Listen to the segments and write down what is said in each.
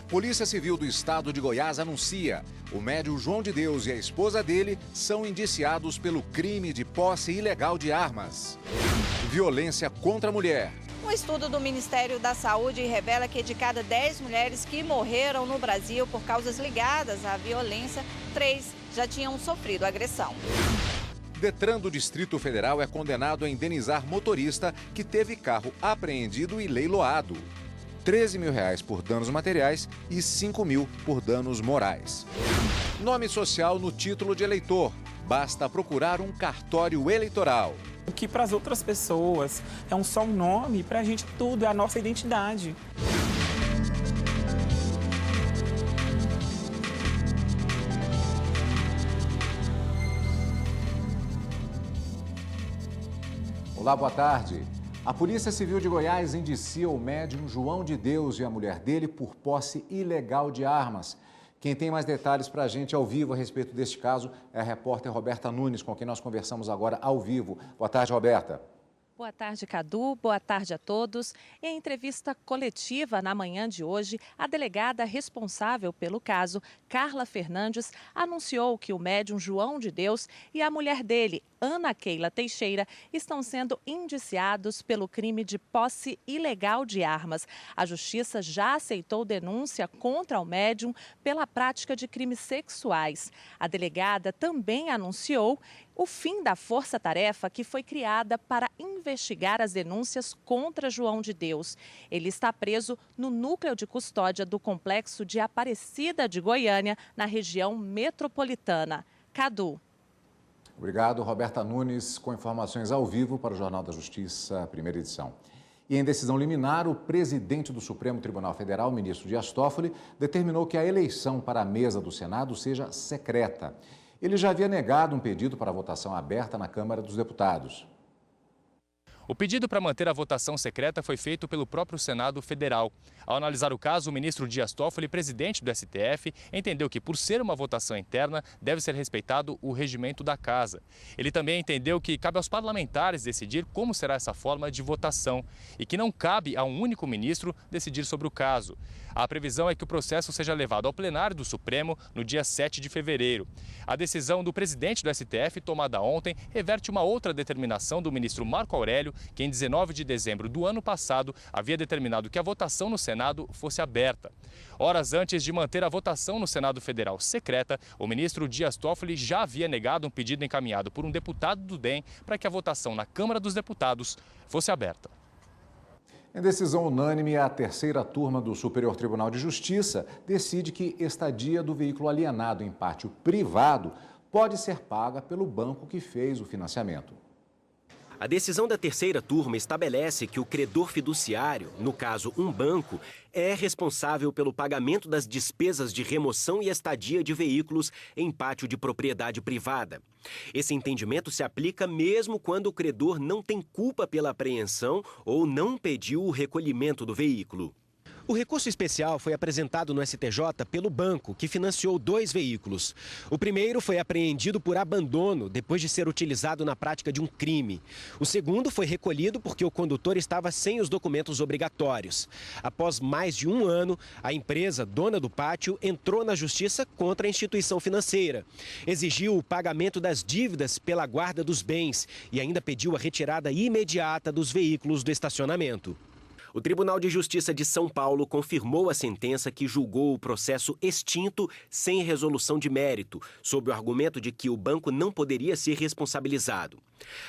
Polícia Civil do Estado de Goiás anuncia: o médium João de Deus e a esposa dele são indiciados pelo crime de posse ilegal de armas. Violência contra a mulher. Um estudo do Ministério da Saúde revela que de cada 10 mulheres que morreram no Brasil por causas ligadas à violência, 3 já tinham sofrido agressão. Detran do Distrito Federal é condenado a indenizar motorista que teve carro apreendido e leiloado. R$13 mil por danos materiais e R$5 mil por danos morais. Nome social no título de eleitor. Basta procurar um cartório eleitoral. O que para as outras pessoas é só um nome, para a gente tudo é a nossa identidade. Olá, boa tarde. A Polícia Civil de Goiás indicia o médium João de Deus e a mulher dele por posse ilegal de armas. Quem tem mais detalhes para a gente ao vivo a respeito deste caso é a repórter Roberta Nunes, com quem nós conversamos agora ao vivo. Boa tarde, Roberta. Boa tarde, Cadu. Boa tarde a todos. Em entrevista coletiva na manhã de hoje, a delegada responsável pelo caso, Carla Fernandes, anunciou que o médium João de Deus e a mulher dele, Ana Keila Teixeira, estão sendo indiciados pelo crime de posse ilegal de armas. A Justiça já aceitou denúncia contra o médium pela prática de crimes sexuais. A delegada também anunciou o fim da força-tarefa que foi criada para investigar as denúncias contra João de Deus. Ele está preso no núcleo de custódia do complexo de Aparecida de Goiânia, na região metropolitana. Cadu. Obrigado, Roberta Nunes, com informações ao vivo para o Jornal da Justiça, primeira edição. E em decisão liminar, o presidente do Supremo Tribunal Federal, ministro Dias Toffoli, determinou que a eleição para a mesa do Senado seja secreta. Ele já havia negado um pedido para votação aberta na Câmara dos Deputados. O pedido para manter a votação secreta foi feito pelo próprio Senado Federal. Ao analisar o caso, o ministro Dias Toffoli, presidente do STF, entendeu que, por ser uma votação interna, deve ser respeitado o regimento da Casa. Ele também entendeu que cabe aos parlamentares decidir como será essa forma de votação e que não cabe a um único ministro decidir sobre o caso. A previsão é que o processo seja levado ao plenário do Supremo no dia 7 de fevereiro. A decisão do presidente do STF, tomada ontem, reverte uma outra determinação do ministro Marco Aurélio, que em 19 de dezembro do ano passado havia determinado que a votação no Senado fosse aberta. Horas antes de manter a votação no Senado Federal secreta, o ministro Dias Toffoli já havia negado um pedido encaminhado por um deputado do DEM para que a votação na Câmara dos Deputados fosse aberta. Em decisão unânime, a terceira turma do Superior Tribunal de Justiça decide que estadia do veículo alienado em pátio privado pode ser paga pelo banco que fez o financiamento. A decisão da terceira turma estabelece que o credor fiduciário, no caso um banco, é responsável pelo pagamento das despesas de remoção e estadia de veículos em pátio de propriedade privada. Esse entendimento se aplica mesmo quando o credor não tem culpa pela apreensão ou não pediu o recolhimento do veículo. O recurso especial foi apresentado no STJ pelo banco, que financiou 2 veículos. O primeiro foi apreendido por abandono, depois de ser utilizado na prática de um crime. O segundo foi recolhido porque o condutor estava sem os documentos obrigatórios. Após mais de 1 ano, a empresa, dona do pátio, entrou na justiça contra a instituição financeira. Exigiu o pagamento das dívidas pela guarda dos bens e ainda pediu a retirada imediata dos veículos do estacionamento. O Tribunal de Justiça de São Paulo confirmou a sentença que julgou o processo extinto sem resolução de mérito, sob o argumento de que o banco não poderia ser responsabilizado.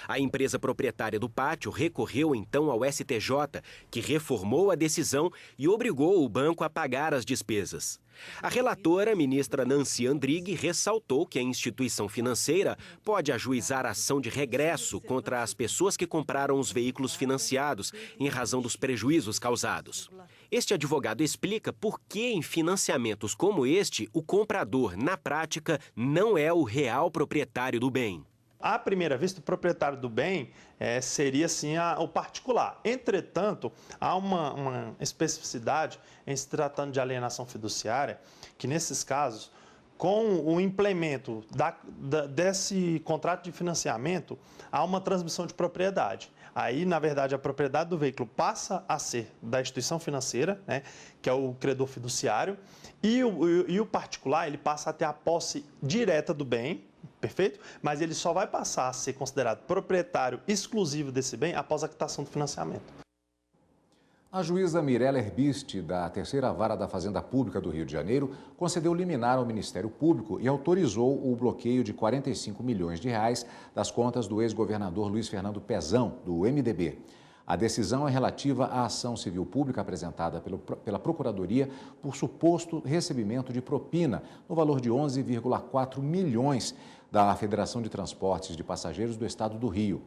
A empresa proprietária do pátio recorreu então ao STJ, que reformou a decisão e obrigou o banco a pagar as despesas. A relatora, ministra Nancy Andrighi, ressaltou que a instituição financeira pode ajuizar ação de regresso contra as pessoas que compraram os veículos financiados em razão dos prejuízos causados. Este advogado explica por que em financiamentos como este, o comprador, na prática, não é o real proprietário do bem. À primeira vista, o proprietário do bem seria, sim, o particular. Entretanto, há uma especificidade em se tratando de alienação fiduciária, que nesses casos, com o implemento desse contrato de financiamento, há uma transmissão de propriedade. Aí, na verdade, a propriedade do veículo passa a ser da instituição financeira, né, que é o credor fiduciário, e o particular ele passa a ter a posse direta do bem, perfeito? Mas ele só vai passar a ser considerado proprietário exclusivo desse bem após a quitação do financiamento. A juíza Mirella Herbist, da Terceira Vara da Fazenda Pública do Rio de Janeiro, concedeu liminar ao Ministério Público e autorizou o bloqueio de 45 milhões de reais das contas do ex-governador Luiz Fernando Pezão, do MDB. A decisão é relativa à ação civil pública apresentada pela Procuradoria por suposto recebimento de propina no valor de 11,4 milhões da Federação de Transportes de Passageiros do Estado do Rio.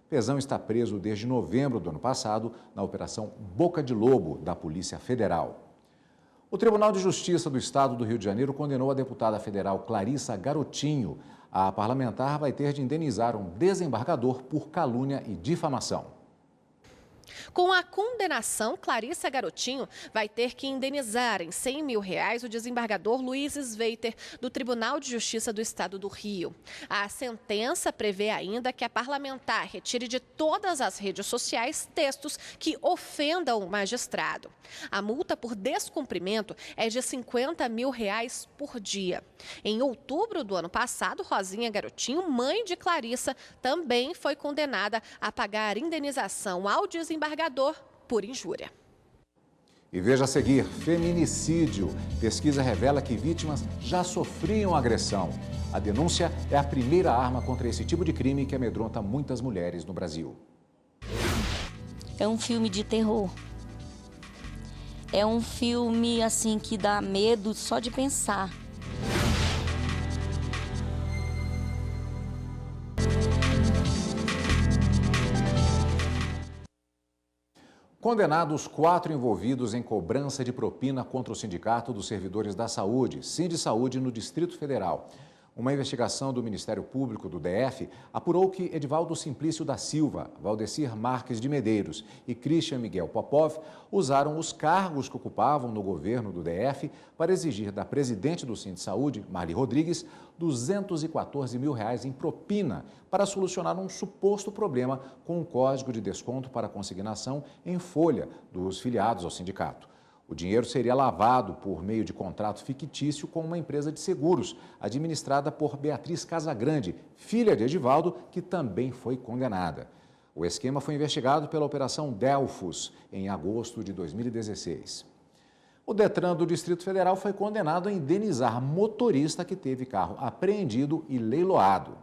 Pezão está preso desde novembro do ano passado na Operação Boca de Lobo da Polícia Federal. O Tribunal de Justiça do Estado do Rio de Janeiro condenou a deputada federal Clarissa Garotinho. A parlamentar vai ter de indenizar um desembargador por calúnia e difamação. Com a condenação, Clarissa Garotinho vai ter que indenizar em R$100 mil o desembargador Luiz Sveiter, do Tribunal de Justiça do Estado do Rio. A sentença prevê ainda que a parlamentar retire de todas as redes sociais textos que ofendam o magistrado. A multa por descumprimento é de R$50 mil por dia. Em outubro do ano passado, Rosinha Garotinho, mãe de Clarissa, também foi condenada a pagar indenização ao desembargador por injúria. E veja a seguir, feminicídio. Pesquisa revela que vítimas já sofriam agressão. A denúncia é a primeira arma contra esse tipo de crime que amedronta muitas mulheres no Brasil. É um filme de terror. É um filme, assim, que dá medo só de pensar. Condenados 4 envolvidos em cobrança de propina contra o Sindicato dos Servidores da Saúde, Sindisaúde, no Distrito Federal. Uma investigação do Ministério Público do DF apurou que Edivaldo Simplício da Silva, Valdecir Marques de Medeiros e Christian Miguel Popov usaram os cargos que ocupavam no governo do DF para exigir da presidente do Sindisaúde, Marli Rodrigues, R$214 mil em propina para solucionar um suposto problema com um código de desconto para consignação em folha dos filiados ao sindicato. O dinheiro seria lavado por meio de contrato fictício com uma empresa de seguros, administrada por Beatriz Casagrande, filha de Edivaldo, que também foi condenada. O esquema foi investigado pela Operação Delfos, em agosto de 2016. O Detran do Distrito Federal foi condenado a indenizar motorista que teve carro apreendido e leiloado.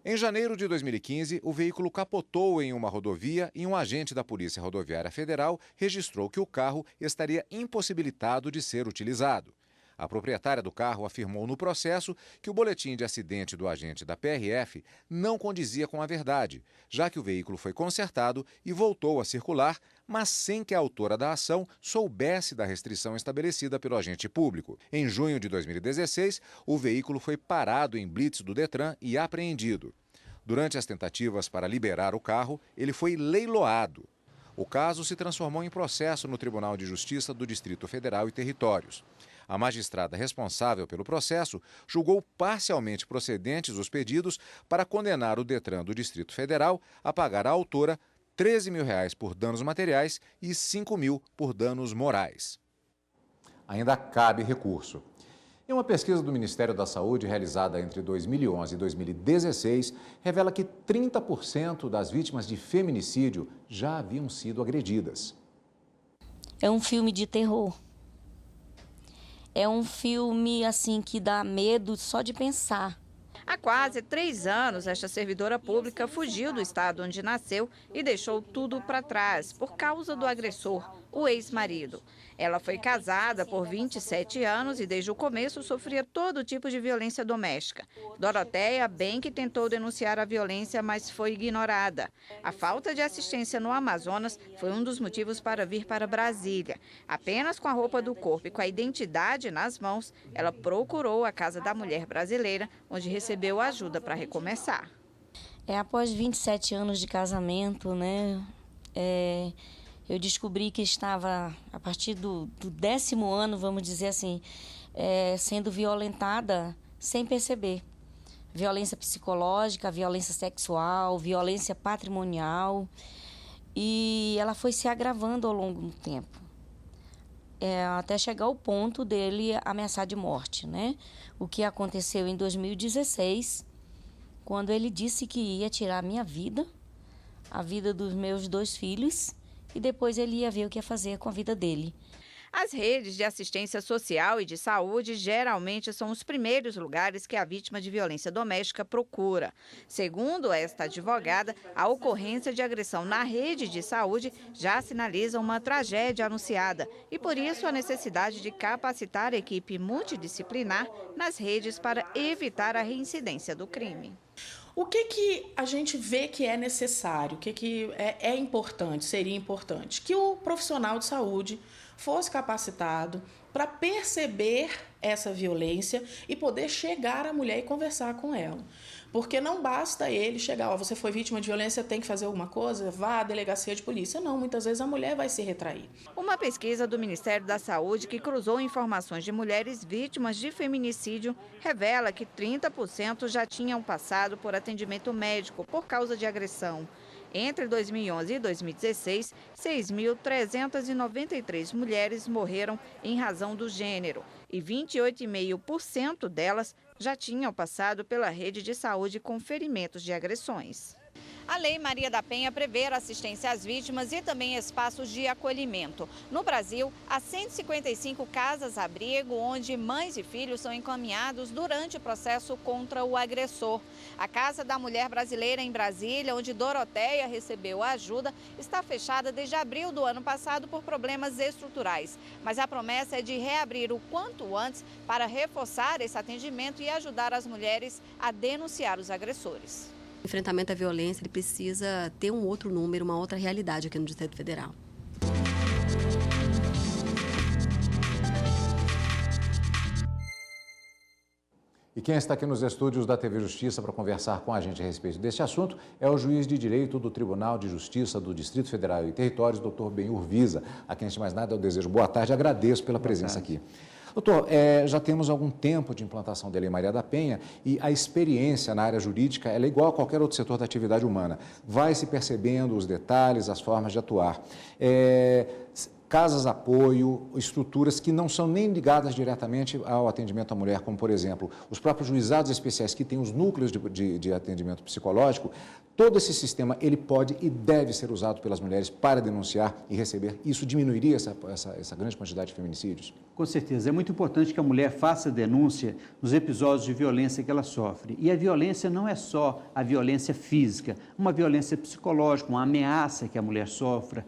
Em janeiro de 2015, o veículo capotou em uma rodovia e um agente da Polícia Rodoviária Federal registrou que o carro estaria impossibilitado de ser utilizado. A proprietária do carro afirmou no processo que o boletim de acidente do agente da PRF não condizia com a verdade, já que o veículo foi consertado e voltou a circular, mas sem que a autora da ação soubesse da restrição estabelecida pelo agente público. Em junho de 2016, o veículo foi parado em blitz do Detran e apreendido. Durante as tentativas para liberar o carro, ele foi leiloado. O caso se transformou em processo no Tribunal de Justiça do Distrito Federal e Territórios. A magistrada responsável pelo processo julgou parcialmente procedentes os pedidos para condenar o Detran do Distrito Federal a pagar à autora R$13 mil por danos materiais e R$5 mil por danos morais. Ainda cabe recurso. Em uma pesquisa do Ministério da Saúde realizada entre 2011 e 2016, revela que 30% das vítimas de feminicídio já haviam sido agredidas. É um filme de terror. É um filme, assim, que dá medo só de pensar. Há quase 3 anos, esta servidora pública fugiu do estado onde nasceu e deixou tudo para trás por causa do agressor, o ex-marido. Ela foi casada por 27 anos e desde o começo sofria todo tipo de violência doméstica. Doroteia bem que tentou denunciar a violência, mas foi ignorada. A falta de assistência no Amazonas foi um dos motivos para vir para Brasília. Apenas com a roupa do corpo e com a identidade nas mãos, ela procurou a Casa da Mulher Brasileira, onde recebeu ajuda para recomeçar. Após 27 anos de casamento, né? Eu descobri que estava, a partir do 10º ano, vamos dizer assim, sendo violentada sem perceber. Violência psicológica, violência sexual, violência patrimonial. E ela foi se agravando ao longo do tempo, até chegar ao ponto dele ameaçar de morte, né? O que aconteceu em 2016, quando ele disse que ia tirar a minha vida, a vida dos meus 2 filhos, e depois ele ia ver o que ia fazer com a vida dele. As redes de assistência social e de saúde geralmente são os primeiros lugares que a vítima de violência doméstica procura. Segundo esta advogada, a ocorrência de agressão na rede de saúde já sinaliza uma tragédia anunciada e, por isso, a necessidade de capacitar a equipe multidisciplinar nas redes para evitar a reincidência do crime. O que a gente vê que é necessário, o que é importante, seria importante? Que o profissional de saúde fosse capacitado para perceber essa violência e poder chegar à mulher e conversar com ela. Porque não basta ele chegar, você foi vítima de violência, tem que fazer alguma coisa, vá à delegacia de polícia. Não, muitas vezes a mulher vai se retrair. Uma pesquisa do Ministério da Saúde que cruzou informações de mulheres vítimas de feminicídio revela que 30% já tinham passado por atendimento médico por causa de agressão. Entre 2011 e 2016, 6.393 mulheres morreram em razão do gênero e 28,5% delas já tinham passado pela rede de saúde com ferimentos de agressões. A Lei Maria da Penha prevê assistência às vítimas e também espaços de acolhimento. No Brasil, há 155 casas-abrigo onde mães e filhos são encaminhados durante o processo contra o agressor. A Casa da Mulher Brasileira em Brasília, onde Doroteia recebeu a ajuda, está fechada desde abril do ano passado por problemas estruturais. Mas a promessa é de reabrir o quanto antes para reforçar esse atendimento e ajudar as mulheres a denunciar os agressores. O enfrentamento à violência ele precisa ter um outro número, uma outra realidade aqui no Distrito Federal. E quem está aqui nos estúdios da TV Justiça para conversar com a gente a respeito desse assunto é o juiz de Direito do Tribunal de Justiça do Distrito Federal e Territórios, doutor Benhur Viza. A quem, antes de mais nada, eu desejo boa tarde e agradeço pela presença aqui. Doutor, já temos algum tempo de implantação da Lei Maria da Penha e a experiência na área jurídica ela é igual a qualquer outro setor da atividade humana. Vai se percebendo os detalhes, as formas de atuar. Casas de apoio, estruturas que não são nem ligadas diretamente ao atendimento à mulher, como, por exemplo, os próprios juizados especiais que têm os núcleos de atendimento psicológico, todo esse sistema ele pode e deve ser usado pelas mulheres para denunciar e receber. Isso diminuiria essa grande quantidade de feminicídios? Com certeza. É muito importante que a mulher faça denúncia nos episódios de violência que ela sofre. E a violência não é só a violência física, uma violência psicológica, uma ameaça que a mulher sofra,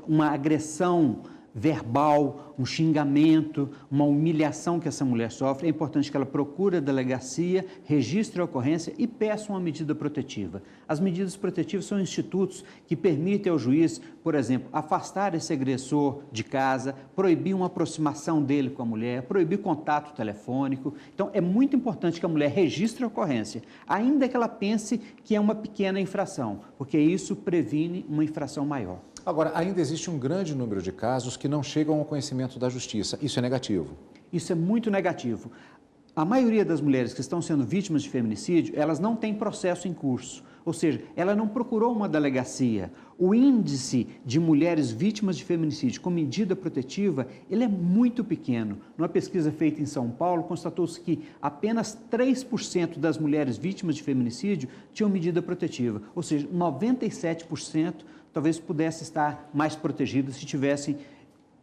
uma agressão verbal, um xingamento, uma humilhação que essa mulher sofre. É importante que ela procure a delegacia, registre a ocorrência e peça uma medida protetiva. As medidas protetivas são institutos que permitem ao juiz, por exemplo, afastar esse agressor de casa, proibir uma aproximação dele com a mulher, proibir contato telefônico. Então, é muito importante que a mulher registre a ocorrência, ainda que ela pense que é uma pequena infração, porque isso previne uma infração maior. Agora, ainda existe um grande número de casos que não chegam ao conhecimento da justiça. Isso é negativo? Isso é muito negativo. A maioria das mulheres que estão sendo vítimas de feminicídio, elas não têm processo em curso. Ou seja, ela não procurou uma delegacia. O índice de mulheres vítimas de feminicídio com medida protetiva, ele é muito pequeno. Numa pesquisa feita em São Paulo, constatou-se que apenas 3% das mulheres vítimas de feminicídio tinham medida protetiva. Ou seja, 97% talvez pudesse estar mais protegidas se tivessem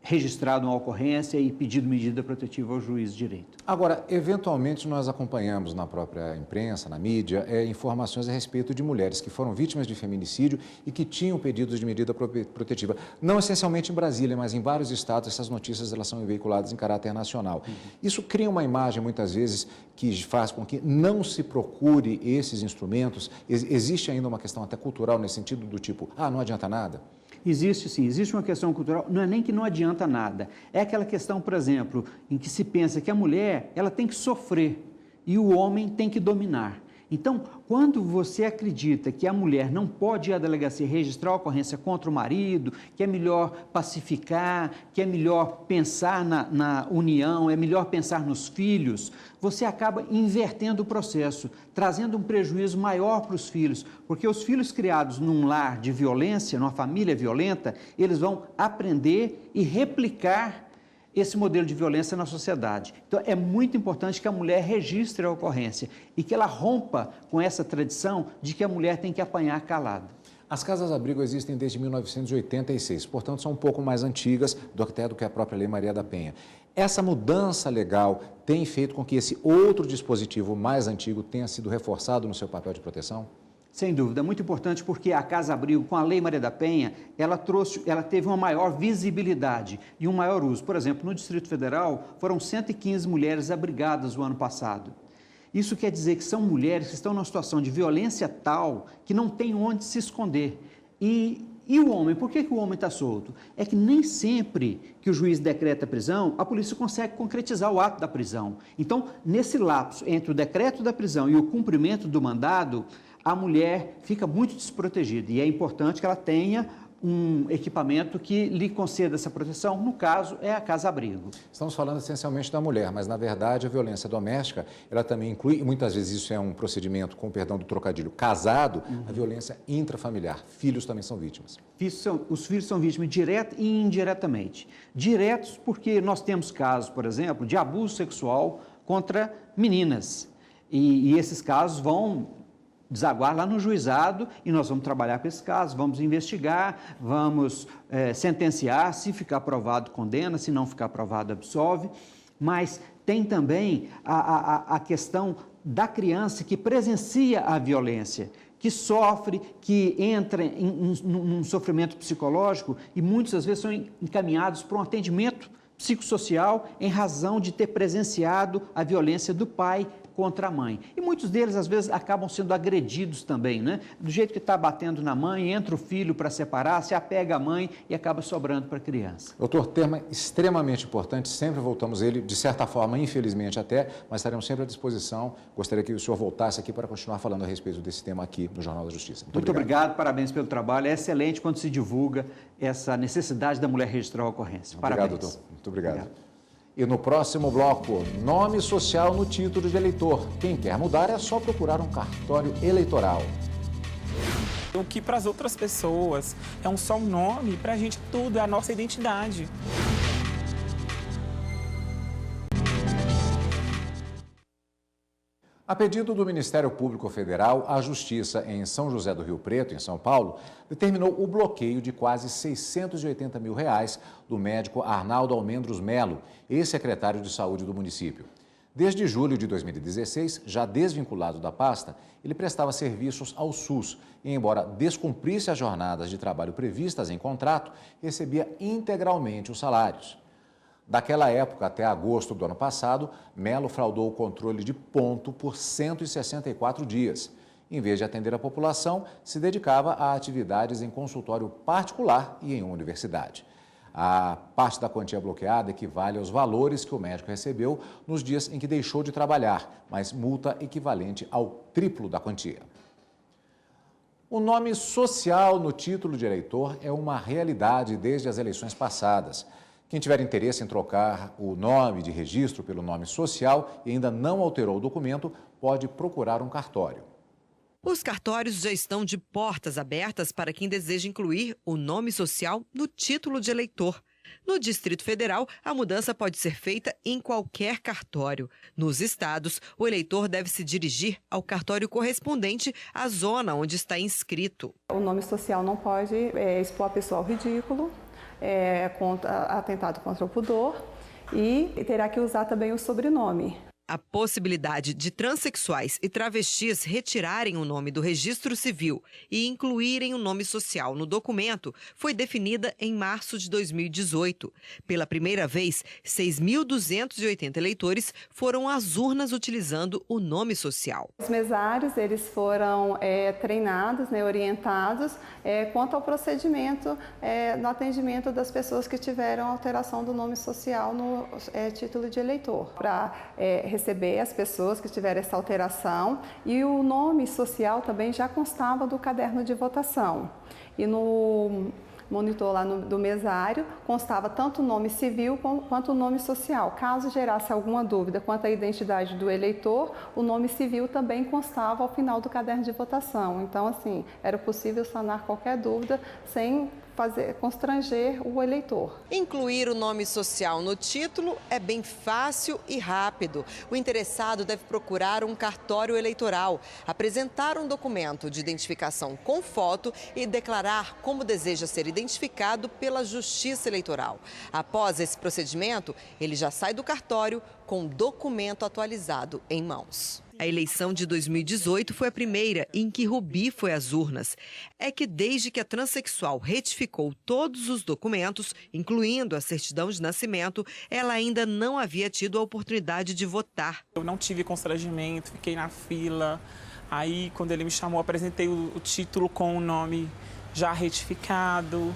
registrado uma ocorrência e pedido medida protetiva ao juiz de direito. Agora, eventualmente nós acompanhamos na própria imprensa, na mídia, informações a respeito de mulheres que foram vítimas de feminicídio e que tinham pedidos de medida protetiva. Não essencialmente em Brasília, mas em vários estados essas notícias elas são veiculadas em caráter nacional. Isso cria uma imagem, muitas vezes, que faz com que não se procure esses instrumentos. Existe ainda uma questão até cultural nesse sentido do tipo, não adianta nada? Existe sim, existe uma questão cultural, não é nem que não adianta nada, é aquela questão, por exemplo, em que se pensa que a mulher ela tem que sofrer e o homem tem que dominar. Então, quando você acredita que a mulher não pode ir à delegacia registrar a ocorrência contra o marido, que é melhor pacificar, que é melhor pensar na união, é melhor pensar nos filhos, você acaba invertendo o processo, trazendo um prejuízo maior para os filhos, porque os filhos criados num lar de violência, numa família violenta, eles vão aprender e replicar esse modelo de violência na sociedade. Então, é muito importante que a mulher registre a ocorrência e que ela rompa com essa tradição de que a mulher tem que apanhar calada. As casas-abrigo existem desde 1986, portanto, são um pouco mais antigas do que a própria Lei Maria da Penha. Essa mudança legal tem feito com que esse outro dispositivo mais antigo tenha sido reforçado no seu papel de proteção? Sem dúvida, é muito importante porque a Casa-Abrigo, com a Lei Maria da Penha, ela teve uma maior visibilidade e um maior uso. Por exemplo, no Distrito Federal, foram 115 mulheres abrigadas o ano passado. Isso quer dizer que são mulheres que estão numa situação de violência tal que não tem onde se esconder. E o homem, por que o homem está solto? É que nem sempre que o juiz decreta a prisão, a polícia consegue concretizar o ato da prisão. Então, nesse lapso entre o decreto da prisão e o cumprimento do mandado, a mulher fica muito desprotegida e é importante que ela tenha um equipamento que lhe conceda essa proteção, no caso é a casa-abrigo. Estamos falando essencialmente da mulher, mas na verdade a violência doméstica, ela também inclui, e muitas vezes isso é um procedimento, com perdão do trocadilho, casado, a violência intrafamiliar. Filhos também são vítimas. Os filhos são vítimas direta e indiretamente. Diretos porque nós temos casos, por exemplo, de abuso sexual contra meninas e esses casos vão desaguar lá no juizado e nós vamos trabalhar com esses casos, vamos investigar, vamos sentenciar, se ficar aprovado, condena, se não ficar aprovado, absolve, mas tem também a questão da criança que presencia a violência, que sofre, que entra num sofrimento psicológico e muitas vezes são encaminhados para um atendimento psicossocial em razão de ter presenciado a violência do pai contra a mãe. E muitos deles, às vezes, acabam sendo agredidos também, né? Do jeito que está batendo na mãe, entra o filho para separar, se apega à mãe e acaba sobrando para a criança. Doutor, tema extremamente importante, sempre voltamos a ele, de certa forma, infelizmente até, mas estaremos sempre à disposição. Gostaria que o senhor voltasse aqui para continuar falando a respeito desse tema aqui no Jornal da Justiça. Muito obrigado, parabéns pelo trabalho. É excelente quando se divulga essa necessidade da mulher registrar a ocorrência. Parabéns. Obrigado, doutor. Muito obrigado. E no próximo bloco, nome social no título de eleitor. Quem quer mudar é só procurar um cartório eleitoral. O que para as outras pessoas é só um nome, para a gente tudo é a nossa identidade. A pedido do Ministério Público Federal, a Justiça em São José do Rio Preto, em São Paulo, determinou o bloqueio de quase R$680 mil do médico Arnaldo Almendros Melo, ex-secretário de Saúde do município. Desde julho de 2016, já desvinculado da pasta, ele prestava serviços ao SUS e, embora descumprisse as jornadas de trabalho previstas em contrato, recebia integralmente os salários. Daquela época até agosto do ano passado, Melo fraudou o controle de ponto por 164 dias. Em vez de atender a população, se dedicava a atividades em consultório particular e em uma universidade. A parte da quantia bloqueada equivale aos valores que o médico recebeu nos dias em que deixou de trabalhar, mas multa equivalente ao triplo da quantia. O nome social no título de eleitor é uma realidade desde as eleições passadas. Quem tiver interesse em trocar o nome de registro pelo nome social e ainda não alterou o documento, pode procurar um cartório. Os cartórios já estão de portas abertas para quem deseja incluir o nome social no título de eleitor. No Distrito Federal, a mudança pode ser feita em qualquer cartório. Nos estados, o eleitor deve se dirigir ao cartório correspondente à zona onde está inscrito. O nome social não pode expor a pessoa ao ridículo, atentado contra o pudor e terá que usar também o sobrenome. A possibilidade de transexuais e travestis retirarem o nome do registro civil e incluírem o nome social no documento foi definida em março de 2018. Pela primeira vez, 6.280 eleitores foram às urnas utilizando o nome social. Os mesários eles foram treinados, orientados quanto ao procedimento no atendimento das pessoas que tiveram alteração do nome social no título de eleitor, para receber as pessoas que tiveram essa alteração, e o nome social também já constava do caderno de votação. E no monitor lá do mesário constava tanto o nome civil quanto o nome social. Caso gerasse alguma dúvida quanto à identidade do eleitor, o nome civil também constava ao final do caderno de votação. Então, assim, era possível sanar qualquer dúvida sem constranger o eleitor. Incluir o nome social no título é bem fácil e rápido. O interessado deve procurar um cartório eleitoral, apresentar um documento de identificação com foto e declarar como deseja ser identificado pela Justiça Eleitoral. Após esse procedimento, ele já sai do cartório com documento atualizado em mãos. A eleição de 2018 foi a primeira em que Rubi foi às urnas. É que desde que a transexual retificou todos os documentos, incluindo a certidão de nascimento, ela ainda não havia tido a oportunidade de votar. Eu não tive constrangimento, fiquei na fila. Aí, quando ele me chamou, apresentei o título com o nome já retificado.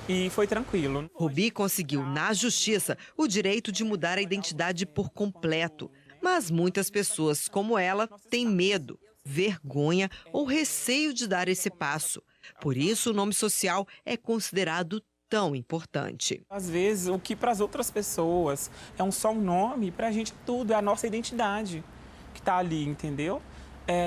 E foi tranquilo. Rubi conseguiu, na justiça, o direito de mudar a identidade por completo. Mas muitas pessoas, como ela, têm medo, vergonha ou receio de dar esse passo. Por isso, o nome social é considerado tão importante. Às vezes, o que para as outras pessoas é só um nome, para a gente tudo é a nossa identidade que está ali, entendeu?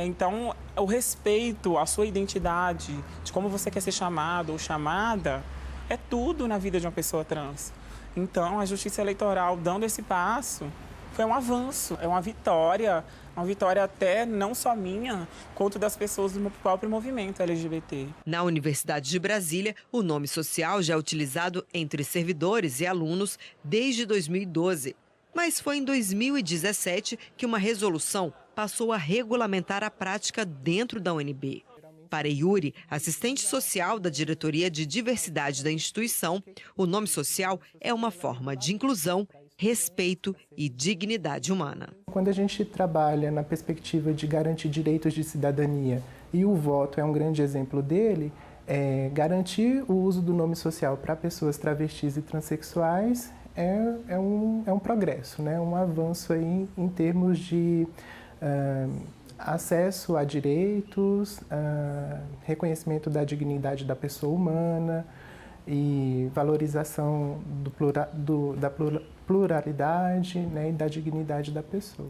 Então, o respeito à sua identidade, de como você quer ser chamado ou chamada, é tudo na vida de uma pessoa trans. Então, a Justiça Eleitoral, dando esse passo, foi um avanço, é uma vitória até não só minha, quanto das pessoas do próprio movimento LGBT. Na Universidade de Brasília, o nome social já é utilizado entre servidores e alunos desde 2012. Mas foi em 2017 que uma resolução passou a regulamentar a prática dentro da UNB. Para Yuri, assistente social da Diretoria de Diversidade da instituição, o nome social é uma forma de inclusão, respeito e dignidade humana. Quando a gente trabalha na perspectiva de garantir direitos de cidadania, e o voto é um grande exemplo dele, garantir o uso do nome social para pessoas travestis e transexuais é um progresso, né? Um avanço aí em termos de acesso a direitos, reconhecimento da dignidade da pessoa humana e valorização da pluralidade, né, e da dignidade da pessoa.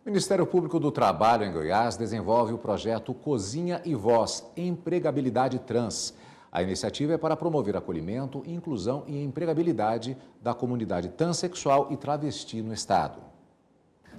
O Ministério Público do Trabalho em Goiás desenvolve o projeto Cozinha e Voz, Empregabilidade Trans. A iniciativa é para promover acolhimento, inclusão e empregabilidade da comunidade transexual e travesti no estado.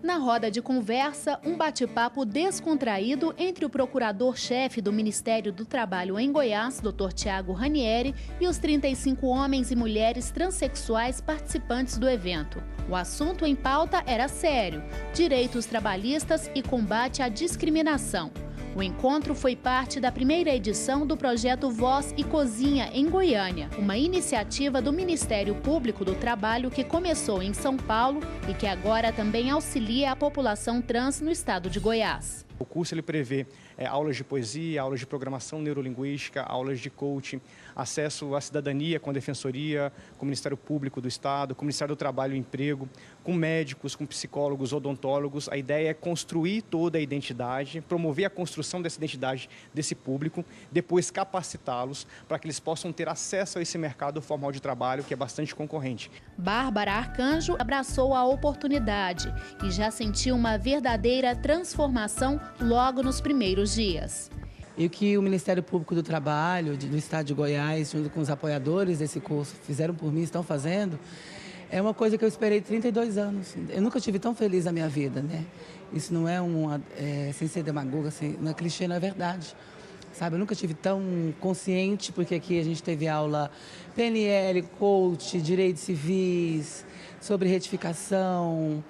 Na roda de conversa, um bate-papo descontraído entre o procurador-chefe do Ministério do Trabalho em Goiás, Dr. Tiago Ranieri, e os 35 homens e mulheres transexuais participantes do evento. O assunto em pauta era sério: direitos trabalhistas e combate à discriminação. O encontro foi parte da primeira edição do projeto Voz e Cozinha em Goiânia, uma iniciativa do Ministério Público do Trabalho que começou em São Paulo e que agora também auxilia a população trans no estado de Goiás. O curso ele prevê aulas de poesia, aulas de programação neurolinguística, aulas de coaching, acesso à cidadania com a Defensoria, com o Ministério Público do Estado, com o Ministério do Trabalho e Emprego, com médicos, com psicólogos, odontólogos. A ideia é construir toda a identidade, promover a construção dessa identidade desse público, depois capacitá-los para que eles possam ter acesso a esse mercado formal de trabalho que é bastante concorrente. Bárbara Arcanjo abraçou a oportunidade e já sentiu uma verdadeira transformação logo nos primeiros dias. E o que o Ministério Público do Trabalho do Estado de Goiás, junto com os apoiadores desse curso, fizeram por mim, estão fazendo, é uma coisa que eu esperei 32 anos. Eu nunca tive tão feliz na minha vida, né? Isso não é sem ser demagoga, não é clichê, não é verdade. Sabe, eu nunca tive tão consciente, porque aqui a gente teve aula PNL, coach, direitos civis, sobre retificação,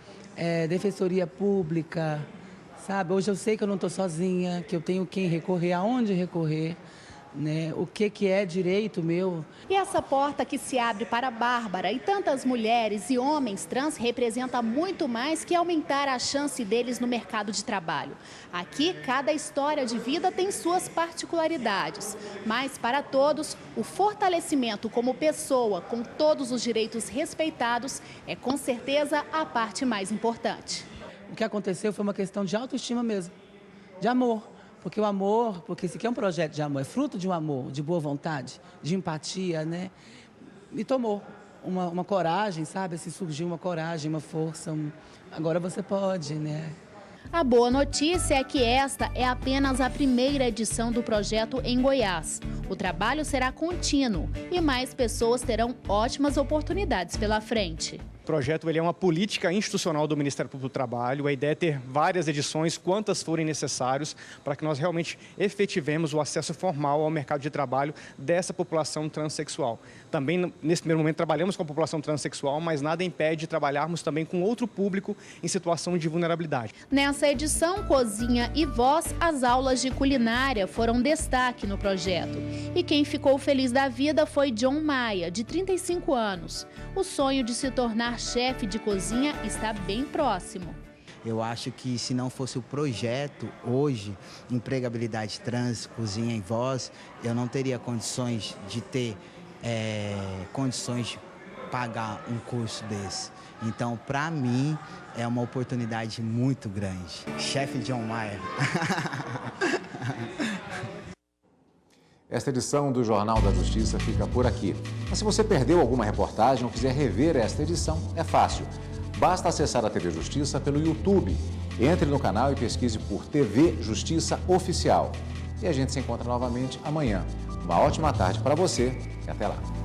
defensoria pública. Sabe, hoje eu sei que eu não estou sozinha, que eu tenho quem recorrer, aonde recorrer, né? O que é direito meu. E essa porta que se abre para a Bárbara e tantas mulheres e homens trans representa muito mais que aumentar a chance deles no mercado de trabalho. Aqui, cada história de vida tem suas particularidades, mas para todos, o fortalecimento como pessoa, com todos os direitos respeitados, é com certeza a parte mais importante. O que aconteceu foi uma questão de autoestima mesmo, de amor. Porque o amor, porque esse aqui é um projeto de amor, é fruto de um amor, de boa vontade, de empatia, né? Me tomou uma coragem, sabe? Se surgiu uma coragem, uma força, agora você pode, né? A boa notícia é que esta é apenas a primeira edição do projeto em Goiás. O trabalho será contínuo e mais pessoas terão ótimas oportunidades pela frente. O projeto ele é uma política institucional do Ministério Público do Trabalho. A ideia é ter várias edições, quantas forem necessários, para que nós realmente efetivemos o acesso formal ao mercado de trabalho dessa população transexual. Também, nesse primeiro momento, trabalhamos com a população transexual, mas nada impede de trabalharmos também com outro público em situação de vulnerabilidade. Nessa edição Cozinha e Voz, as aulas de culinária foram destaque no projeto. E quem ficou feliz da vida foi John Maia, de 35 anos. O sonho de se tornar chefe de cozinha está bem próximo. Eu acho que se não fosse o projeto, hoje, Empregabilidade Trans, Cozinha e Voz, eu não teria condições de ter condições de pagar um curso desse. Então, para mim, é uma oportunidade muito grande. Chefe John Maia. Esta edição do Jornal da Justiça fica por aqui. Mas se você perdeu alguma reportagem ou quiser rever esta edição, é fácil. Basta acessar a TV Justiça pelo YouTube. Entre no canal e pesquise por TV Justiça Oficial. E a gente se encontra novamente amanhã. Uma ótima tarde para você e até lá.